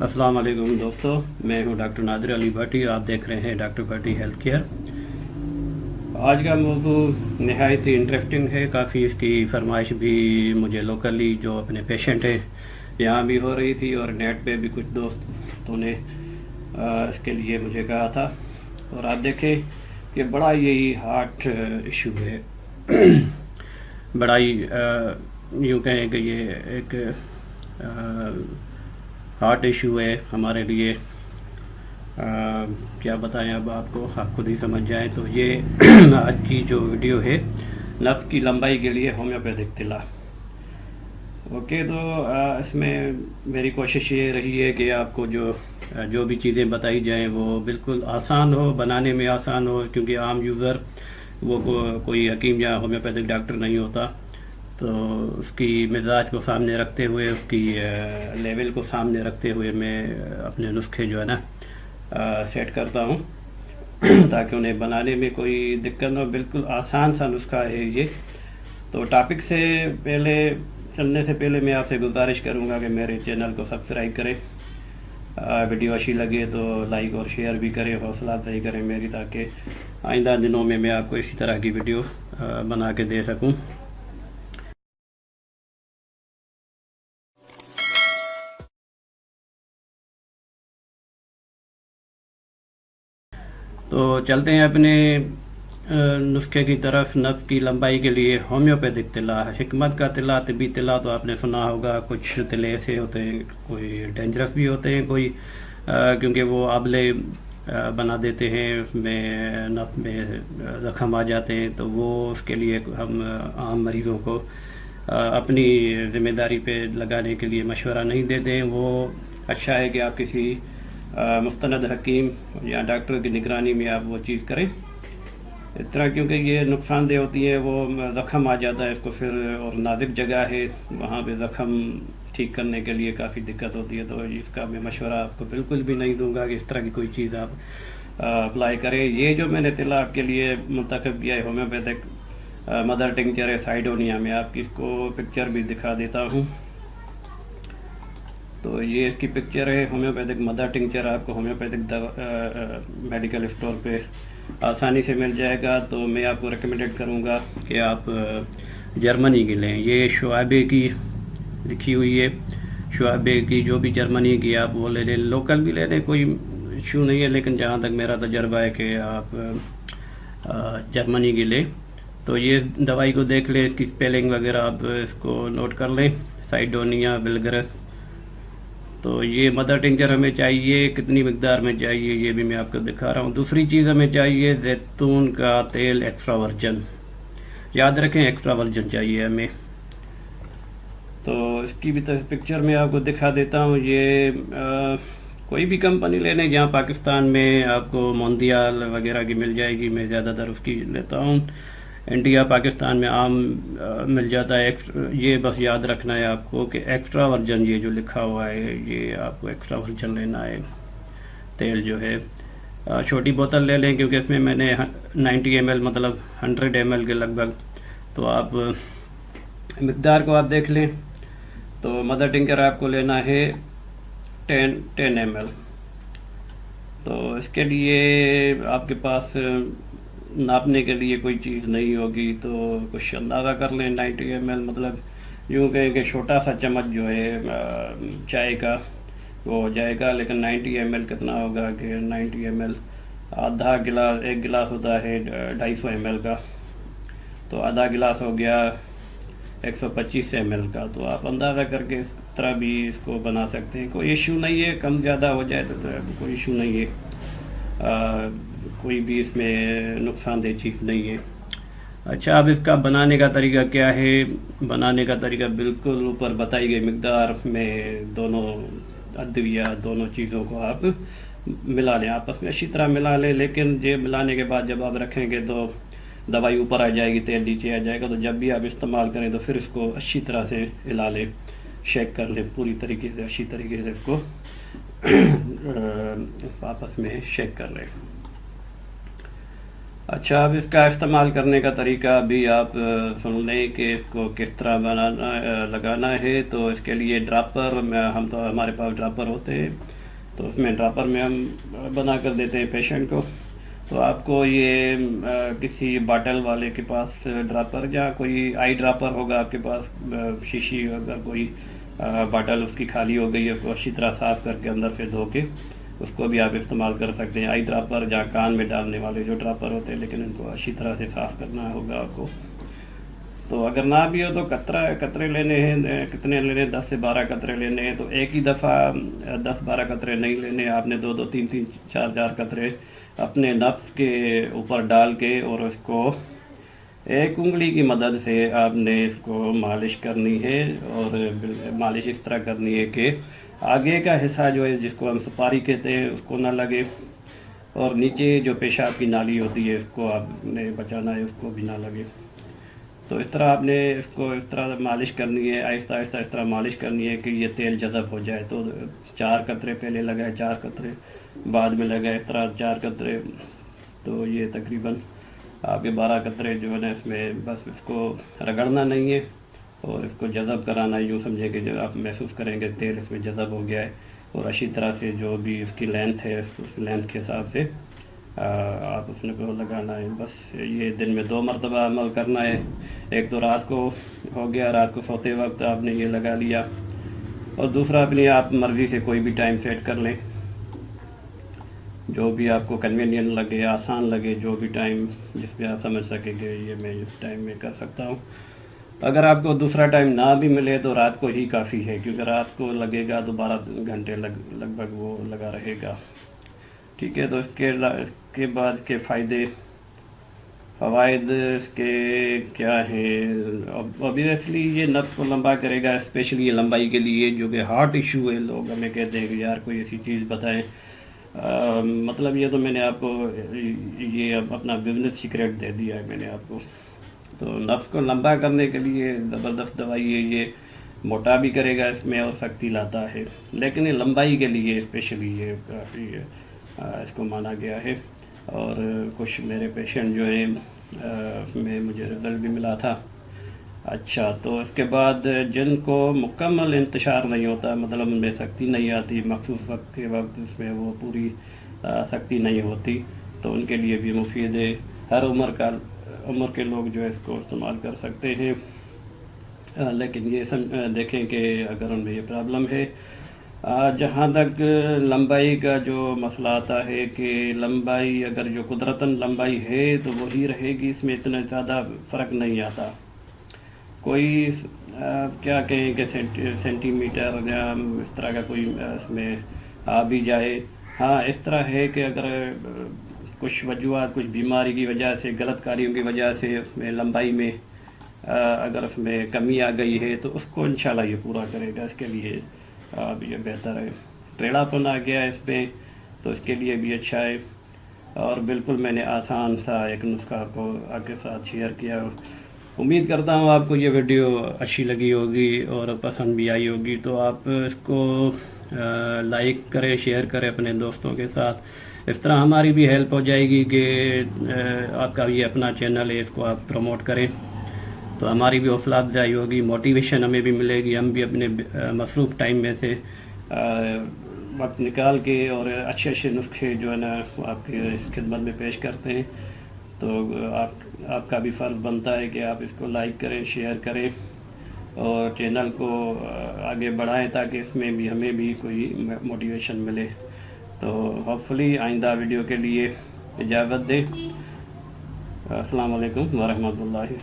السلام علیکم دوستو، میں ہوں ڈاکٹر نادر علی بھٹی. آپ دیکھ رہے ہیں ڈاکٹر بھٹی ہیلتھ کیئر. آج کا موضوع نہایت ہی انٹرسٹنگ ہے. کافی اس کی فرمائش بھی مجھے لوکلی جو اپنے پیشنٹ ہیں یہاں بھی ہو رہی تھی، اور نیٹ پہ بھی کچھ دوستوں نے اس کے لیے مجھے کہا تھا. اور آپ دیکھیں کہ بڑا یہی ہارٹ ایشو ہے. بڑا ہی یوں کہیں کہ یہ ایک ہارٹ ایشو ہے ہمارے لیے. کیا بتائیں اب آپ کو، آپ خود ہی سمجھ جائیں. تو یہ آج کی جو ویڈیو ہے، نفس کی لمبائی کے لیے ہومیوپیتھک طلا. اوکے، تو اس میں میری کوشش یہ رہی ہے کہ آپ کو جو بھی چیزیں بتائی جائیں وہ بالکل آسان ہو، بنانے میں آسان ہو، کیونکہ عام یوزر وہ کوئی حکیم یا ہومیوپیتھک ڈاکٹر نہیں ہوتا. تو اس کی مزاج کو سامنے رکھتے ہوئے، اس کی لیول کو سامنے رکھتے ہوئے میں اپنے نسخے جو ہے نا سیٹ کرتا ہوں تاکہ انہیں بنانے میں کوئی دقت نہ ہو. بالکل آسان سا نسخہ ہے یہ. تو ٹاپک سے پہلے چلنے سے پہلے میں آپ سے گزارش کروں گا کہ میرے چینل کو سبسکرائب کریں. ویڈیو اچھی لگے تو لائک اور شیئر بھی کریں، حوصلہ افزائی کریں میری، تاکہ آئندہ دنوں میں آپ کو اسی طرح کی ویڈیو بنا کے دے سکوں. تو چلتے ہیں اپنے نسخے کی طرف. نفس کی لمبائی کے لیے ہومیوپیتھک طلا. حکمت کا طلا، طبی طلا تو آپ نے سنا ہوگا. کچھ طلے ایسے ہوتے ہیں، کوئی ڈینجرس بھی ہوتے ہیں، کوئی کیونکہ وہ آبلے بنا دیتے ہیں، اس میں نفس میں زخم آ جاتے ہیں. تو وہ اس کے لیے ہم عام مریضوں کو اپنی ذمہ داری پہ لگانے کے لیے مشورہ نہیں دیتے ہیں. وہ اچھا ہے کہ آپ کسی مستند حکیم یا ڈاکٹر کی نگرانی میں آپ وہ چیز کریں اس طرح، کیونکہ یہ نقصان دہ ہوتی ہے. وہ زخم آ جاتا ہے اس کو پھر، اور نازک جگہ ہے وہاں پہ زخم ٹھیک کرنے کے لیے کافی دقت ہوتی ہے. تو اس کا میں مشورہ آپ کو بالکل بھی نہیں دوں گا کہ اس طرح کی کوئی چیز آپ اپلائی کریں. یہ جو میں نے طلا آپ کے لیے منتخب کیا ہے ہومیوپیتھک مدر ٹنکچر ہے سائیڈونیا میں. آپ کی اس کو پکچر بھی دکھا دیتا ہوں. تو یہ اس کی پکچر ہے. ہومیوپیتھک مدر ٹنکچر آپ کو ہومیوپیتھک میڈیکل اسٹور پہ آسانی سے مل جائے گا. تو میں آپ کو ریکمینڈ کروں گا کہ آپ جرمنی کی لیں. یہ شعبے کی لکھی ہوئی ہے. شعبے کی جو بھی جرمنی کی آپ وہ لے لیں. لوکل بھی لے لیں، کوئی ایشو نہیں ہے، لیکن جہاں تک میرا تجربہ ہے کہ آپ جرمنی کی لیں. تو یہ دوائی کو دیکھ لیں، اس کی اسپیلنگ وغیرہ آپ اس کو نوٹ کر لیں. سائیڈونیا ولگرس. تو یہ مدر ٹنکچر ہمیں چاہیے. کتنی مقدار میں چاہیے یہ بھی میں آپ کو دکھا رہا ہوں. دوسری چیز ہمیں چاہیے زیتون کا تیل ایکسٹرا ورجن. یاد رکھیں ایکسٹرا ورجن چاہیے ہمیں. تو اس کی بھی پکچر میں آپ کو دکھا دیتا ہوں. یہ کوئی بھی کمپنی لے لیں جہاں پاکستان میں آپ کو موندیال وغیرہ کی مل جائے گی. میں زیادہ تر اس کی لیتا ہوں. انڈیا پاکستان میں عام مل جاتا ہے. یہ بس یاد رکھنا ہے آپ کو کہ ایکسٹرا ورجن یہ جو لکھا ہوا ہے یہ آپ کو ایکسٹرا ورجن لینا ہے. تیل جو ہے چھوٹی بوتل لے لیں، کیونکہ اس میں نے 90 ml مطلب 100 ml کے لگ بھگ. تو آپ مقدار کو آپ دیکھ لیں. تو مدر ٹنکر آپ کو لینا ہے 10 ml. تو اس کے لیے آپ کے پاس ناپنے کے لیے کوئی چیز نہیں ہوگی تو کچھ اندازہ کر لیں. 90 ml مطلب یوں کہیں کہ چھوٹا سا چمچ جو ہے چائے کا وہ ہو جائے گا. لیکن 90 ml کتنا ہوگا کہ 90 ml آدھا گلاس، ایک گلاس ہوتا ہے 250 ml کا. تو آدھا گلاس ہو گیا 125 ml کا. تو آپ اندازہ کر کے اس طرح بھی اس کو بنا سکتے ہیں. کوئی ایشو نہیں ہے، کم زیادہ ہو جائے تو کوئی ایشو نہیں ہے. کوئی بھی اس میں نقصان دہ چیز نہیں ہے. اچھا، اب اس کا بنانے کا طریقہ کیا ہے؟ بنانے کا طریقہ بالکل اوپر بتائی گئی مقدار میں دونوں ادویہ، دونوں چیزوں کو آپ ملا لیں، آپس میں اچھی طرح ملا لیں. لیکن یہ ملانے کے بعد جب آپ رکھیں گے تو دوائی اوپر آ جائے گی، تیل نیچے آ جائے گا. تو جب بھی آپ استعمال کریں تو پھر اس کو اچھی طرح سے ہلا لیں، شیک کر لیں پوری طریقے سے، اچھی طریقے سے اس کو آپس میں شیک کر لیں. اچھا، اب اس کا استعمال کرنے کا طریقہ بھی آپ سن لیں کہ اس کو کس طرح لگانا ہے. تو اس کے لیے ڈراپر، ہمارے پاس ڈراپر ہوتے ہیں. تو اس میں ڈراپر میں ہم بنا کر دیتے ہیں پیشنٹ کو. تو آپ کو یہ کسی باٹل والے کے پاس ڈراپر یا کوئی آئی ڈراپر ہوگا آپ کے پاس, شیشی اگر کوئی باٹل اس کی خالی ہو گئی ہے تو اچھی طرح صاف کر کے اندر سے دھو کے اس کو بھی آپ استعمال کر سکتے ہیں. آئی ڈراپر یا کان میں ڈالنے والے جو ڈراپر ہوتے ہیں, لیکن ان کو اچھی طرح سے صاف کرنا ہوگا آپ کو. تو اگر نہ بھی ہو تو قطرے لینے ہیں. کتنے لینے؟ 10 سے 12 قطرے لینے ہیں. تو ایک ہی دفعہ 10-12 قطرے نہیں لینے, آپ نے 2-2 3-3 4-4 قطرے اپنے نفس کے اوپر ڈال کے اور اس کو ایک انگلی کی مدد سے آپ نے اس کو مالش کرنی ہے. اور مالش اس طرح کرنی ہے کہ آگے کا حصہ جو ہے جس کو ہم سپاری کہتے ہیں اس کو نہ لگے, اور نیچے جو پیشاب کی نالی ہوتی ہے اس کو آپ نے بچانا ہے, اس کو بھی نہ لگے. تو اس طرح آپ نے اس کو اس طرح مالش کرنی ہے, آہستہ آہستہ اس طرح مالش کرنی ہے کہ یہ تیل جذب ہو جائے. تو 4 قطرے پہلے لگائے, 4 قطرے بعد میں لگائے, اس طرح 4 قطرے. تو یہ تقریباً آپ کے 12 قطرے جو ہے نا, اس میں بس اس کو رگڑنا نہیں ہے اور اس کو جذب کرانا ہے. یوں سمجھے کہ جب آپ محسوس کریں گے تیل اس میں جذب ہو گیا ہے, اور اچھی طرح سے جو بھی اس کی لینتھ ہے اس لینتھ کے حساب سے آپ اس نے کو لگانا ہے. بس یہ دن میں 2 مرتبہ عمل کرنا ہے. ایک تو رات کو ہو گیا, رات کو سوتے وقت آپ نے یہ لگا لیا, اور دوسرا اپنی آپ مرضی سے کوئی بھی ٹائم سیٹ کر لیں جو بھی آپ کو کنوینئنٹ لگے, آسان لگے, جو بھی ٹائم جس پہ آپ سمجھ سکیں کہ یہ میں اس ٹائم میں کر سکتا ہوں. اگر آپ کو دوسرا ٹائم نہ بھی ملے تو رات کو ہی کافی ہے, کیونکہ رات کو لگے گا تو 12 گھنٹے لگ بھگ وہ لگا رہے گا. ٹھیک ہے. تو اس کے بعد کے فوائد اس کے کیا ہیں؟ اوبویسلی یہ نفس کو لمبا کرے گا, اسپیشلی یہ لمبائی کے لیے جو کہ ہارٹ ایشو ہے. لوگ ہمیں کہتے ہیں کہ یار کوئی ایسی چیز بتائیں. مطلب یہ تو میں نے آپ کو یہ اپنا بزنس سیکریٹ دے دیا ہے میں نے آپ کو. تو نفس کو لمبا کرنے کے لیے زبردست دوائی ہے یہ, موٹا بھی کرے گا اس میں اور سختی لاتا ہے, لیکن یہ لمبائی کے لیے اسپیشلی یہ کافی اس کو مانا گیا ہے. اور کچھ میرے پیشنٹ جو ہیں اس میں مجھے رزلٹ بھی ملا تھا. اچھا, تو اس کے بعد جن کو مکمل انتشار نہیں ہوتا, مطلب ان میں سختی نہیں آتی, مخصوص وقت کے وقت اس میں وہ پوری سختی نہیں ہوتی, تو ان کے لیے بھی مفید ہے. ہر عمر کے لوگ جو ہے اس کو استعمال کر سکتے ہیں, لیکن یہ دیکھیں کہ اگر ان میں یہ پرابلم ہے. جہاں تک لمبائی کا جو مسئلہ آتا ہے کہ لمبائی اگر جو قدرتاً لمبائی ہے تو وہی رہے گی, اس میں اتنا زیادہ فرق نہیں آتا. کوئی کیا کہیں کہ سینٹی میٹر یا اس طرح کا کوئی اس میں آ بھی جائے. ہاں, اس طرح ہے کہ اگر کچھ وجوہات, کچھ بیماری کی وجہ سے, غلط کاریوں کی وجہ سے اس میں لمبائی میں اگر اس میں کمی آ گئی ہے تو اس کو انشاءاللہ یہ پورا کرے گا. اس کے لیے اب یہ بہتر ہے. ٹیڑھا پن آ گیا اس پہ تو اس کے لیے بھی اچھا ہے. اور بالکل میں نے آسان سا ایک نسخہ آپ کو آپ کے ساتھ شیئر کیا. امید کرتا ہوں آپ کو یہ ویڈیو اچھی لگی ہوگی اور پسند بھی آئی ہوگی. تو آپ اس کو لائک کریں, شیئر کریں اپنے دوستوں کے ساتھ. اس طرح ہماری بھی ہیلپ ہو جائے گی کہ آپ کا یہ اپنا چینل ہے, اس کو آپ پروموٹ کریں, تو ہماری بھی حوصلہ افزائی ہوگی, موٹیویشن ہمیں بھی ملے گی. ہم بھی اپنے مصروف ٹائم میں سے وقت نکال کے اور اچھے نسخے جو ہے نا آپ کی خدمت میں پیش کرتے ہیں. تو آپ کا بھی فرض بنتا ہے کہ آپ اس کو لائک کریں, شیئر کریں اور چینل کو آگے بڑھائیں تاکہ اس میں بھی ہمیں بھی کوئی موٹیویشن ملے. تو ہوپ فلی آئندہ ویڈیو کے لیے اجازت دیں. السلام علیکم ورحمۃ اللہ.